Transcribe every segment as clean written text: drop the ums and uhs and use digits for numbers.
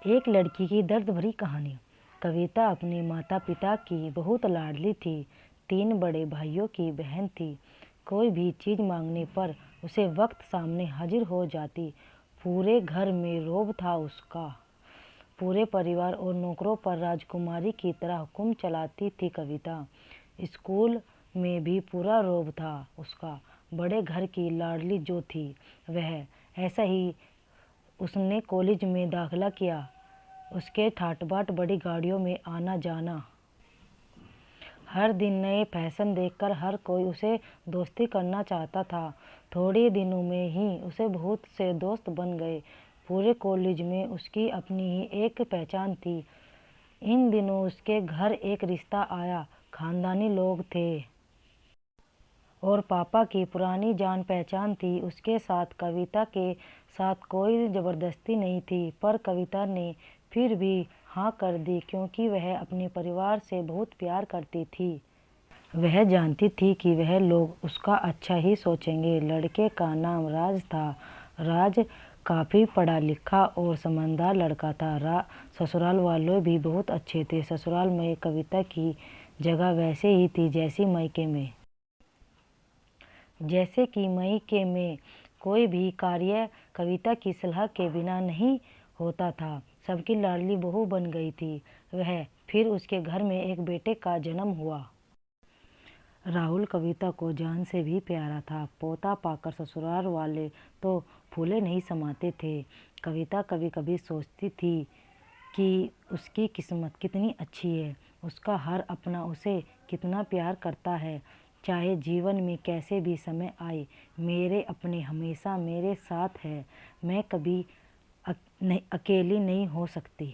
एक लड़की की दर्द भरी कहानी। कविता अपने माता पिता की बहुत लाडली थी। 3 बड़े भाइयों की बहन थी। कोई भी चीज़ मांगने पर उसे वक्त सामने हाजिर हो जाती। पूरे घर में रौब था उसका। पूरे परिवार और नौकरों पर राजकुमारी की तरह हुक्म चलाती थी कविता। स्कूल में भी पूरा रौब था उसका। बड़े घर की लाडली जो थी वह, ऐसा ही उसने कॉलेज में दाखिला किया। उसके ठाट-बाट बड़ी गाड़ियों में आना जाना। हर दिन नए फैशन देखकर हर कोई उसे दोस्ती करना चाहता था। थोड़े दिनों में ही उसे बहुत से दोस्त बन गए। पूरे कॉलेज में उसकी अपनी ही एक पहचान थी। इन दिनों उसके घर एक रिश्ता आया। खानदानी लोग थे और पापा की पुरानी जान पहचान थी। उसके साथ कविता के साथ कोई ज़बरदस्ती नहीं थी, पर कविता ने फिर भी हाँ कर दी क्योंकि वह अपने परिवार से बहुत प्यार करती थी। वह जानती थी कि वह लोग उसका अच्छा ही सोचेंगे। लड़के का नाम राज था। राज काफ़ी पढ़ा लिखा और समझदार लड़का था। ससुराल वाले भी बहुत अच्छे थे। ससुराल में कविता की जगह वैसे ही थी जैसे कि मायके में कोई भी कार्य कविता की सलाह के बिना नहीं होता था। सबकी लाडली बहू बन गई थी वह। फिर उसके घर में एक बेटे का जन्म हुआ। राहुल कविता को जान से भी प्यारा था। पोता पाकर ससुराल वाले तो फूले नहीं समाते थे। कविता कभी कभी सोचती थी कि उसकी किस्मत कितनी अच्छी है। उसका हर अपना उसे कितना प्यार करता है। चाहे जीवन में कैसे भी समय आए, मेरे अपने हमेशा मेरे साथ है। मैं कभी अकेली नहीं हो सकती।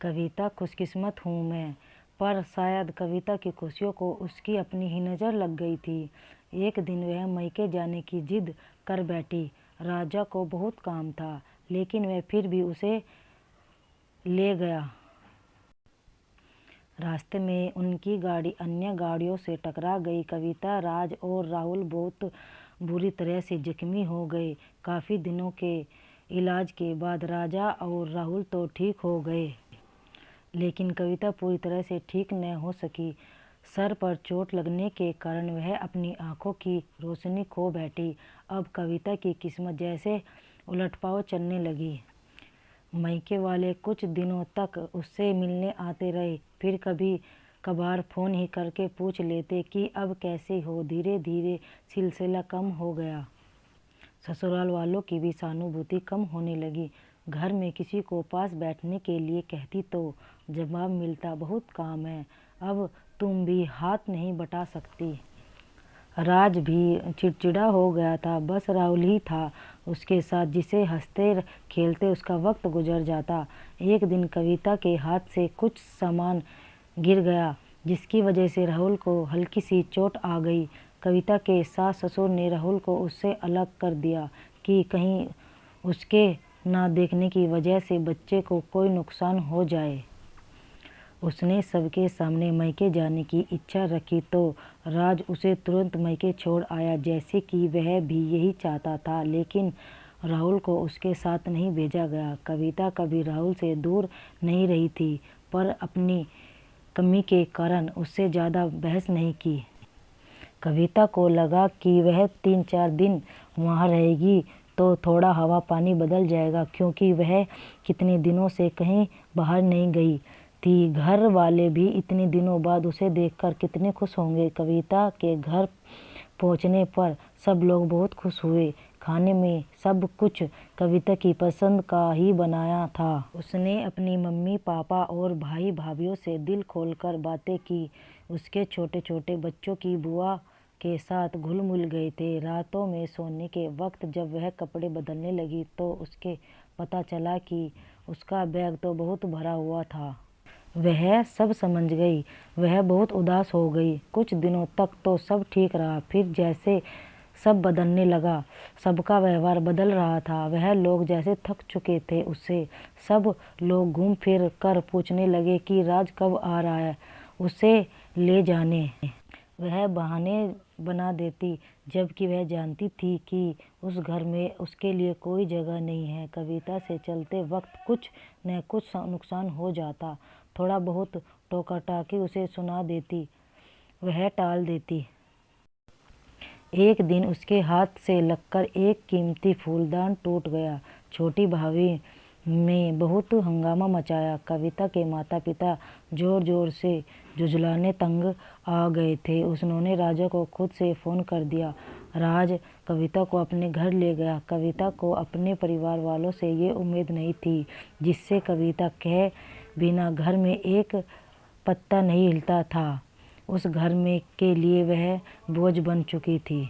कविता खुशकिस्मत हूँ मैं। पर शायद कविता की खुशियों को उसकी अपनी ही नज़र लग गई थी। एक दिन वह मायके जाने की जिद कर बैठी। राजा को बहुत काम था, लेकिन वह फिर भी उसे ले गया। रास्ते में उनकी गाड़ी अन्य गाड़ियों से टकरा गई। कविता, राज और राहुल बहुत बुरी तरह से जख्मी हो गए। काफ़ी दिनों के इलाज के बाद राजा और राहुल तो ठीक हो गए, लेकिन कविता पूरी तरह से ठीक न हो सकी। सर पर चोट लगने के कारण वह अपनी आंखों की रोशनी खो बैठी। अब कविता की किस्मत जैसे उलटपाव चलने लगी। मायके वाले कुछ दिनों तक उससे मिलने आते रहे, फिर कभी कभार फ़ोन ही करके पूछ लेते कि अब कैसे हो। धीरे धीरे सिलसिला कम हो गया। ससुराल वालों की भी सहानुभूति कम होने लगी। घर में किसी को पास बैठने के लिए कहती तो जवाब मिलता, बहुत काम है, अब तुम भी हाथ नहीं बटा सकती। राज भी चिड़चिड़ा हो गया था। बस राहुल ही था उसके साथ, जिसे हंसते खेलते उसका वक्त गुजर जाता। एक दिन कविता के हाथ से कुछ सामान गिर गया, जिसकी वजह से राहुल को हल्की सी चोट आ गई। कविता के सास ससुर ने राहुल को उससे अलग कर दिया कि कहीं उसके ना देखने की वजह से बच्चे को कोई नुकसान हो जाए। उसने सबके सामने मायके जाने की इच्छा रखी तो राज उसे तुरंत मायके छोड़ आया, जैसे कि वह भी यही चाहता था। लेकिन राहुल को उसके साथ नहीं भेजा गया। कविता कभी राहुल से दूर नहीं रही थी, पर अपनी कमी के कारण उससे ज़्यादा बहस नहीं की। कविता को लगा कि वह 3-4 दिन वहाँ रहेगी तो थोड़ा हवा पानी बदल जाएगा, क्योंकि वह कितने दिनों से कहीं बाहर नहीं गई थी। घर वाले भी इतने दिनों बाद उसे देखकर कितने खुश होंगे। कविता के घर पहुंचने पर सब लोग बहुत खुश हुए। खाने में सब कुछ कविता की पसंद का ही बनाया था। उसने अपनी मम्मी पापा और भाई भाभीयों से दिल खोलकर बातें की। उसके छोटे छोटे बच्चों की बुआ के साथ घुल मिल गए थे। रातों में सोने के वक्त जब वह कपड़े बदलने लगी तो उसके पता चला कि उसका बैग तो बहुत भरा हुआ था। वह सब समझ गई। वह बहुत उदास हो गई। कुछ दिनों तक तो सब ठीक रहा, फिर जैसे सब बदलने लगा। सबका व्यवहार बदल रहा था। वह लोग जैसे थक चुके थे उससे। सब लोग घूम फिर कर पूछने लगे कि राज कब आ रहा है, उसे ले जाने। वह बहाने बना देती, जबकि वह जानती थी कि उस घर में उसके लिए कोई जगह नहीं है। कविता से चलते वक्त कुछ न कुछ नुकसान हो जाता। थोड़ा बहुत टोका-टाकी उसे सुना देती, वह टाल देती। एक दिन उसके हाथ से लगकर एक कीमती फूलदान टूट गया। छोटी भाभी में बहुत हंगामा मचाया। कविता के माता पिता जोर जोर से झुंझलाने तंग आ गए थे। उन्होंने राजा को खुद से फ़ोन कर दिया। राज कविता को अपने घर ले गया। कविता को अपने परिवार वालों से ये उम्मीद नहीं थी, जिससे कविता कहे बिना घर में एक पत्ता नहीं हिलता था। उस घर में के लिए वह बोझ बन चुकी थी।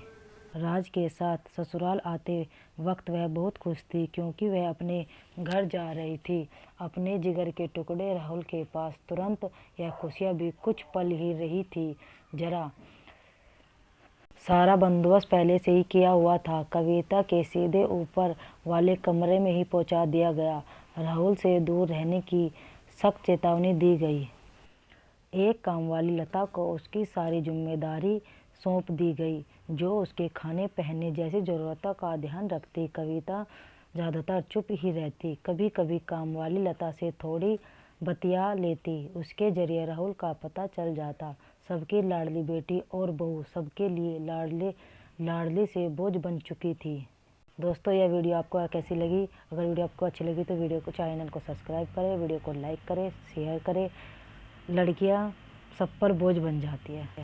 राज के साथ ससुराल आते वक्त वह बहुत खुश थी, क्योंकि वह अपने घर जा रही थी, अपने जिगर के टुकड़े राहुल के पास। तुरंत यह खुशियाँ भी कुछ पल ही रही थी। जरा सारा बंदोबस्त पहले से ही किया हुआ था। कविता के सीधे ऊपर वाले कमरे में ही पहुंचा दिया गया। राहुल से दूर रहने की सख्त चेतावनी दी गई। एक कामवाली लता को उसकी सारी जिम्मेदारी सौंप दी गई, जो उसके खाने पहनने जैसी ज़रूरतों का ध्यान रखती। कविता ज़्यादातर चुप ही रहती। कभी कभी कामवाली लता से थोड़ी बतिया लेती। उसके जरिए राहुल का पता चल जाता। सबकी लाडली बेटी और बहू सबके लिए लाडली से बोझ बन चुकी थी। दोस्तों, यह वीडियो आपको कैसी लगी? अगर वीडियो आपको अच्छी लगी तो वीडियो को चैनल को सब्सक्राइब करें, वीडियो को लाइक करें, शेयर करें। लड़कियां सब पर बोझ बन जाती है।